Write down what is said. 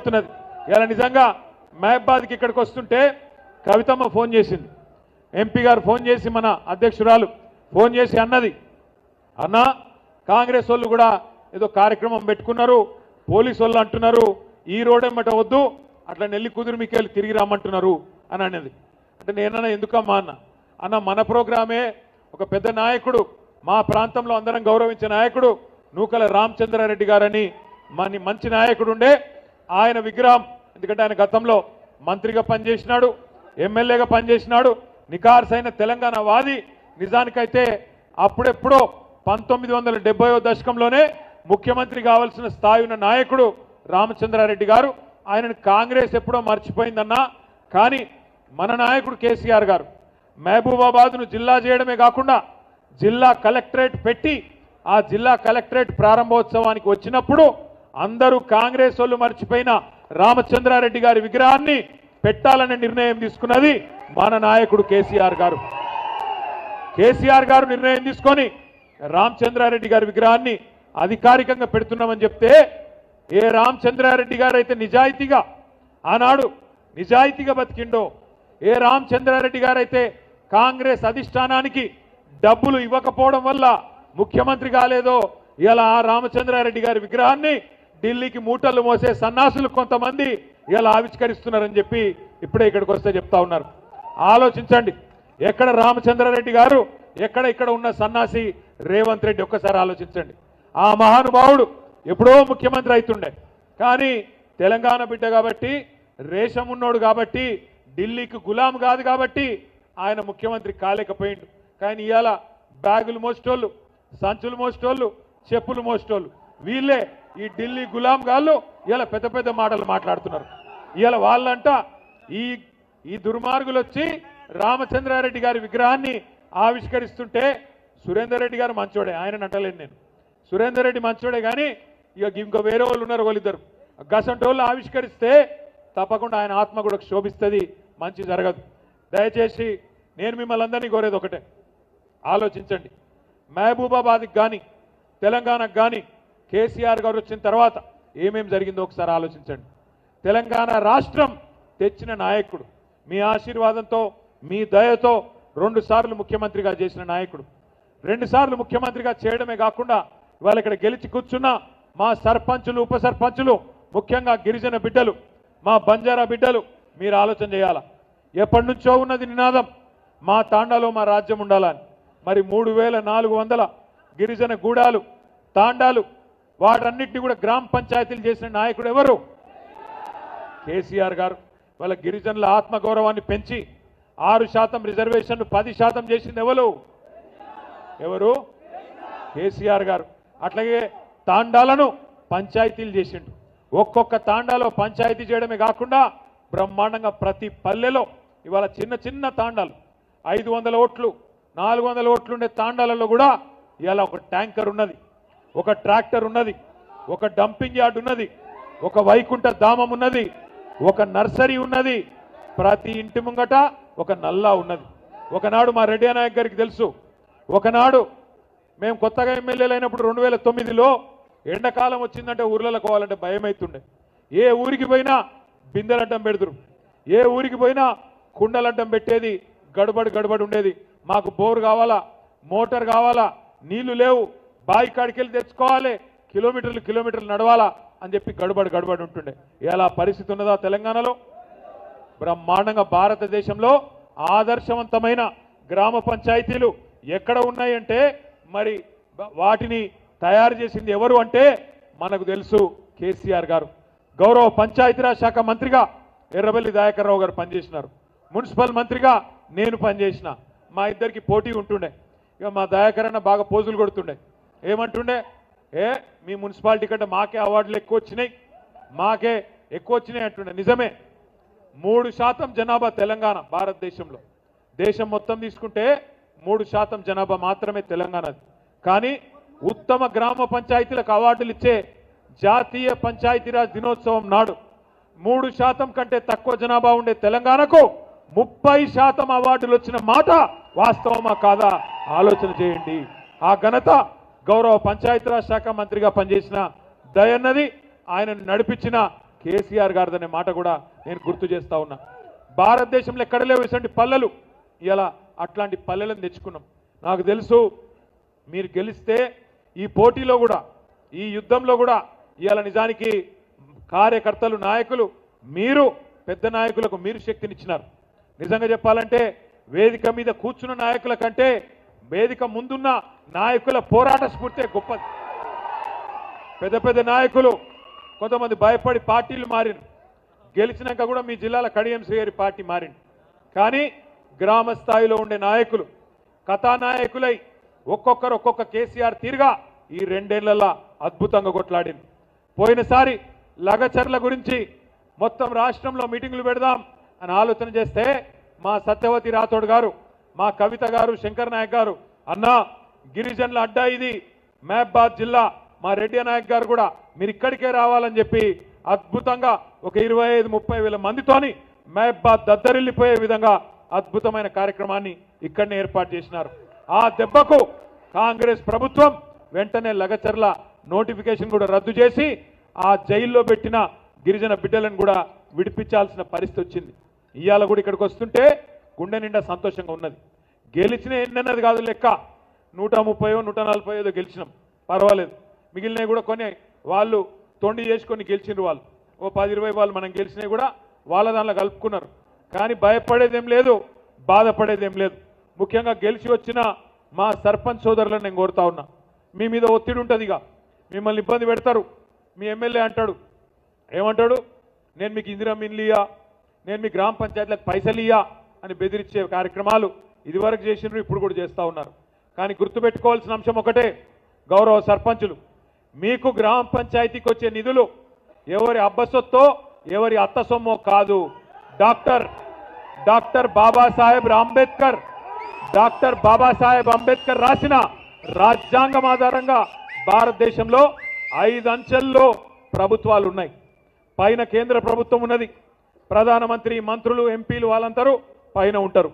అవుతున్నది. ఇలా నిజంగా మహబాద్కి ఇక్కడికి వస్తుంటే కవితమ్మ ఫోన్ చేసింది, ఎంపీ గారు ఫోన్ చేసి మన అధ్యక్షురాలు ఫోన్ చేసి అన్నది, అన్న కాంగ్రెస్ వాళ్ళు కూడా ఏదో కార్యక్రమం పెట్టుకున్నారు, పోలీసు వాళ్ళు అంటున్నారు ఈ రోడ్ ఎమ్మట వద్దు అట్లా నెల్లి కుదురు మీకెళ్ళి తిరిగి రమ్మంటున్నారు అని అన్నది. అంటే నేనన్నా ఎందుకమ్మా అన్న మన ప్రోగ్రామే ఒక పెద్ద నాయకుడు, మా ప్రాంతంలో అందరం గౌరవించే నాయకుడు నూకల రామచంద్రారెడ్డి గారని మంచి నాయకుడు ఉండే, ఆయన విగ్రహం, ఎందుకంటే ఆయన గతంలో మంత్రిగా పనిచేసినాడు, ఎమ్మెల్యేగా పనిచేసినాడు, నికార్సైన తెలంగాణ వాది. నిజానికైతే అప్పుడెప్పుడో 1970వ దశకంలోనే ముఖ్యమంత్రి కావాల్సిన స్థాయి ఉన్న నాయకుడు రామచంద్రారెడ్డి గారు. ఆయనను కాంగ్రెస్ ఎప్పుడో మర్చిపోయిందన్నా, కానీ మన నాయకుడు కేసీఆర్ గారు మహబూబాబాద్ను జిల్లా చేయడమే కాకుండా జిల్లా కలెక్టరేట్ పెట్టి ఆ జిల్లా కలెక్టరేట్ ప్రారంభోత్సవానికి వచ్చినప్పుడు అందరూ కాంగ్రెస్ వాళ్ళు మర్చిపోయిన రామచంద్రారెడ్డి గారి విగ్రహాన్ని పెట్టాలనే నిర్ణయం తీసుకున్నది మన నాయకుడు కేసీఆర్ గారు. కేసీఆర్ గారు నిర్ణయం తీసుకొని రామచంద్రారెడ్డి గారి విగ్రహాన్ని అధికారికంగా పెడుతున్నామని చెప్తే, ఏ రామచంద్రారెడ్డి గారు అయితే నిజాయితీగా ఆనాడు నిజాయితీగా బతికిండో, ఏ రామచంద్రారెడ్డి గారు అయితే కాంగ్రెస్ అధిష్టానానికి డబ్బులు ఇవ్వకపోవడం వల్ల ముఖ్యమంత్రి కాలేదో, ఇలా ఆ రామచంద్రారెడ్డి గారి విగ్రహాన్ని ఢిల్లీకి మూటలు మోసే సన్నాసులు కొంతమంది ఇలా ఆవిష్కరిస్తున్నారని చెప్పి ఇప్పుడే ఇక్కడికి వస్తే చెప్తా ఉన్నారు. ఆలోచించండి, ఎక్కడ రామచంద్రారెడ్డి గారు, ఇక్కడ ఉన్న సన్నాసి రేవంత్ రెడ్డి. ఒక్కసారి ఆలోచించండి. ఆ మహానుభావుడు ఎప్పుడో ముఖ్యమంత్రి అవుతుండే, కానీ తెలంగాణ బిడ్డ కాబట్టి, రేషం ఉన్నోడు కాబట్టి, ఢిల్లీకి గులాం కాదు కాబట్టి ఆయన ముఖ్యమంత్రి కాలేకపోయిండు. కానీ ఇవాళ బ్యాగులు మోసేటోళ్ళు, సంచులు మోసేటోళ్ళు, చెప్పులు మోసేటోళ్ళు వీళ్ళే ఈ ఢిల్లీ గులాం గాళ్ళు ఇలా పెద్ద పెద్ద మాటలు మాట్లాడుతున్నారు. ఇవాళ వాళ్ళంట ఈ దుర్మార్గులు వచ్చి రామచంద్రారెడ్డి గారి విగ్రహాన్ని ఆవిష్కరిస్తుంటే, సురేందర్ రెడ్డి గారు మంచోడే, ఆయనను అంటలేను నేను, సురేందర్ రెడ్డి మంచోడే, కానీ ఇక ఇంకో వేరే వాళ్ళు ఉన్నారు, వాళ్ళిద్దరు గసంటోళ్ళు ఆవిష్కరిస్తే తప్పకుండా ఆయన ఆత్మ కూడా శోభిస్తుంది, మంచి జరగదు. దయచేసి నేను మిమ్మల్ని అందరినీ కోరేది ఒకటే, ఆలోచించండి. మహబూబాబాద్కి కానీ తెలంగాణకు కానీ కేసీఆర్ గారు వచ్చిన తర్వాత ఏమేం జరిగిందో ఒకసారి ఆలోచించండి. తెలంగాణ రాష్ట్రం తెచ్చిన నాయకుడు, మీ ఆశీర్వాదంతో మీ దయతో 2 సార్లు ముఖ్యమంత్రిగా చేసిన నాయకుడు, 2 సార్లు ముఖ్యమంత్రిగా చేయడమే కాకుండా ఇవాళ ఇక్కడ గెలిచి కూర్చున్న మా సర్పంచులు, ఉప సర్పంచులు, ముఖ్యంగా గిరిజన బిడ్డలు, మా బంజారా బిడ్డలు, మీరు ఆలోచన చేయాలా. ఎప్పటి నుంచో ఉన్నది నినాదం, మా తాండాలో మా రాజ్యం ఉండాలని. మరి 3400 గిరిజన గూడాలు, తాండాలు, వాటన్నిటిని కూడా గ్రామ పంచాయతీలు చేసిన నాయకుడు ఎవరు? కేసీఆర్ గారు. వాళ్ళ గిరిజనుల ఆత్మగౌరవాన్ని పెంచి 6% రిజర్వేషన్ 10% చేసింది ఎవరు? కేసీఆర్ గారు. అట్లాగే తాండాలను పంచాయతీలు చేసిండు. ఒక్కొక్క తాండాలో పంచాయతీ చేయడమే కాకుండా బ్రహ్మాండంగా ప్రతి పల్లెలో ఇవాళ చిన్న చిన్న తాండాలు 500 ఓట్లు 400 ఓట్లు ఉండే తాండాలలో కూడా ఇవాళ ఒక ట్యాంకర్ ఉన్నది, ఒక ట్రాక్టర్ ఉన్నది, ఒక డంపింగ్ యార్డ్ ఉన్నది, ఒక వైకుంఠ ధామం ఉన్నది, ఒక నర్సరీ ఉన్నది, ప్రతి ఇంటి ముంగట ఒక నల్లా ఉన్నది. ఒకనాడు మా రెడ్డి నాయక్ గారికి తెలుసు, ఒకనాడు మేము కొత్తగా ఎమ్మెల్యేలు అయినప్పుడు 2009లో ఎండాకాలం వచ్చిందంటే ఊర్లలో పోవాలంటే భయం అవుతుండే. ఏ ఊరికి పోయినా బిందెలడ్డం పెడుతురు, ఏ ఊరికి పోయినా కుండలడ్డం పెట్టేది, గడబడి ఉండేది. మాకు బోర్ కావాలా, మోటార్ కావాలా, నీళ్లు లేవు, బావి కాడికెళ్ళి తెచ్చుకోవాలి, కిలోమీటర్లు నడవాలా అని చెప్పి గడబడి ఉంటుండే. ఎలా పరిస్థితి ఉన్నదా తెలంగాణలో? బ్రహ్మాండంగా భారతదేశంలో ఆదర్శవంతమైన గ్రామ పంచాయతీలు ఎక్కడ ఉన్నాయంటే మరి వాటిని తయారు చేసింది ఎవరు అంటే మనకు తెలుసు, కేసీఆర్ గారు. గౌరవ పంచాయతీరాజ్ శాఖ మంత్రిగా ఎర్రబెల్లి దయాకర్ రావు గారు పనిచేసినారు, మున్సిపల్ మంత్రిగా నేను పనిచేసిన. మా ఇద్దరికి పోటీ ఉంటుండే. ఇక మా దయాకర్ అన్న బాగా పోజులు కొడుతుండే, ఏమంటుండే, మీ మున్సిపాలిటీ కంటే మాకే అవార్డులు ఎక్కువ వచ్చినాయి అంటుండే. నిజమే, 3% జనాభా తెలంగాణ భారతదేశంలో. దేశం మొత్తం తీసుకుంటే 3% జనాభా మాత్రమే తెలంగాణది. కానీ ఉత్తమ గ్రామ పంచాయతీలకు అవార్డులు ఇచ్చే జాతీయ పంచాయతీరాజ్ దినోత్సవం నాడు 3% కంటే తక్కువ జనాభా ఉండే తెలంగాణకు 30% అవార్డులు వచ్చిన మాట వాస్తవమా కాదా ఆలోచన చేయండి. ఆ ఘనత గౌరవ పంచాయతీరాజ్ శాఖ మంత్రిగా పనిచేసిన దయన్నది, ఆయనను నడిపించిన కేసీఆర్ గారిదనే మాట కూడా నేను గుర్తు చేస్తా ఉన్నా. భారతదేశంలో ఎక్కడ లేవు ఇటువంటి పల్లెలు, ఇలా అట్లాంటి పల్లెలను తెచ్చుకున్నాం. నాకు తెలుసు మీరు గెలిస్తే ఈ పోటీలో కూడా, ఈ యుద్ధంలో కూడా ఇవాళ నిజానికి కార్యకర్తలు, నాయకులు, మీరు పెద్ద నాయకులకు మీరు శక్తినిచ్చినారు. నిజంగా చెప్పాలంటే వేదిక మీద కూర్చున్న నాయకుల కంటే వేదిక ముందున్న నాయకుల పోరాట స్ఫూర్తి గొప్పది. పెద్ద పెద్ద నాయకులు కొంతమంది భయపడి పార్టీలు మారిను, గెలిచినాక కూడా మీ జిల్లాల కడియం శ్రీహరి పార్టీ మారింది. కానీ గ్రామ స్థాయిలో ఉండే నాయకులు కథానాయకులై ఒక్కొక్కరు ఒక్కొక్క కేసీఆర్ తీరుగా ఈ 2 ఏళ్లలో అద్భుతంగా కొట్లాడింది. పోయినసారి లగచర్ల గురించి మొత్తం రాష్ట్రంలో మీటింగులు పెడదాం అని ఆలోచన చేస్తే మా సత్యవతి రాథోడ్ గారు, మా కవిత గారు, శంకర్ నాయక్ గారు, అన్నా గిరిజనుల అడ్డా ఇది మహబాద్ జిల్లా, మా రెడ్డి నాయక్ గారు కూడా మీరు ఇక్కడికే రావాలని చెప్పి అద్భుతంగా ఒక 25-30 వేల మందితోని మహబాద్ దద్దరిల్లిపోయే విధంగా అద్భుతమైన కార్యక్రమాన్ని ఇక్కడనే ఏర్పాటు చేసినారు. ఆ దెబ్బకు కాంగ్రెస్ ప్రభుత్వం వెంటనే లగచర్ల నోటిఫికేషన్ కూడా రద్దు చేసి ఆ జైల్లో పెట్టిన గిరిజన బిడ్డలను కూడా విడిపించాల్సిన పరిస్థితి వచ్చింది. ఇవాళ కూడా ఇక్కడికి వస్తుంటే గుండె నిండా సంతోషంగా ఉన్నది. గెలిచిన ఎన్నన్నది కాదు లెక్క, 130-140 గెలిచినాం, పర్వాలేదు. మిగిలినవి కూడా కొన్ని వాళ్ళు తొండి చేసుకొని గెలిచినారు, వాళ్ళు ఓ 10-20 వాళ్ళు మనం గెలిచినవి కూడా వాళ్ళ దానిలో కలుపుకున్నారు. కానీ భయపడేదేం లేదు, బాధపడేదేం లేదు. ముఖ్యంగా గెలిచి వచ్చిన మా సర్పంచ్ సోదరులను నేను కోరుతా ఉన్నా, మీ మీద ఒత్తిడి ఉంటుంది, ఇక మిమ్మల్ని ఇబ్బంది పెడతారు. మీ ఎమ్మెల్యే అంటాడు, ఏమంటాడు, నేను మీకు ఇందిరమ్మ ఇల్లు ఇయ్యా, నేను మీ గ్రామ పంచాయతీలకు పైసలు ఇయ్యా అని బెదిరించే కార్యక్రమాలు ఇదివరకు చేసినారు, ఇప్పుడు కూడా చేస్తూ ఉన్నారు. కానీ గుర్తుపెట్టుకోవాల్సిన అంశం ఒకటే, గౌరవ సర్పంచులు, మీకు గ్రామ పంచాయతీకి వచ్చే నిధులు ఎవరి అబ్బసొత్తో ఎవరి అత్త సొమ్మో కాదు. డాక్టర్ బాబాసాహెబ్ అంబేద్కర్ రాసిన రాజ్యాంగం ఆధారంగా భారతదేశంలో 5 అంచెల్లో ప్రభుత్వాలు ఉన్నాయి. పైన కేంద్ర ప్రభుత్వం ఉన్నది, ప్రధానమంత్రి, మంత్రులు, ఎంపీలు వాళ్ళందరూ పైన ఉంటారు.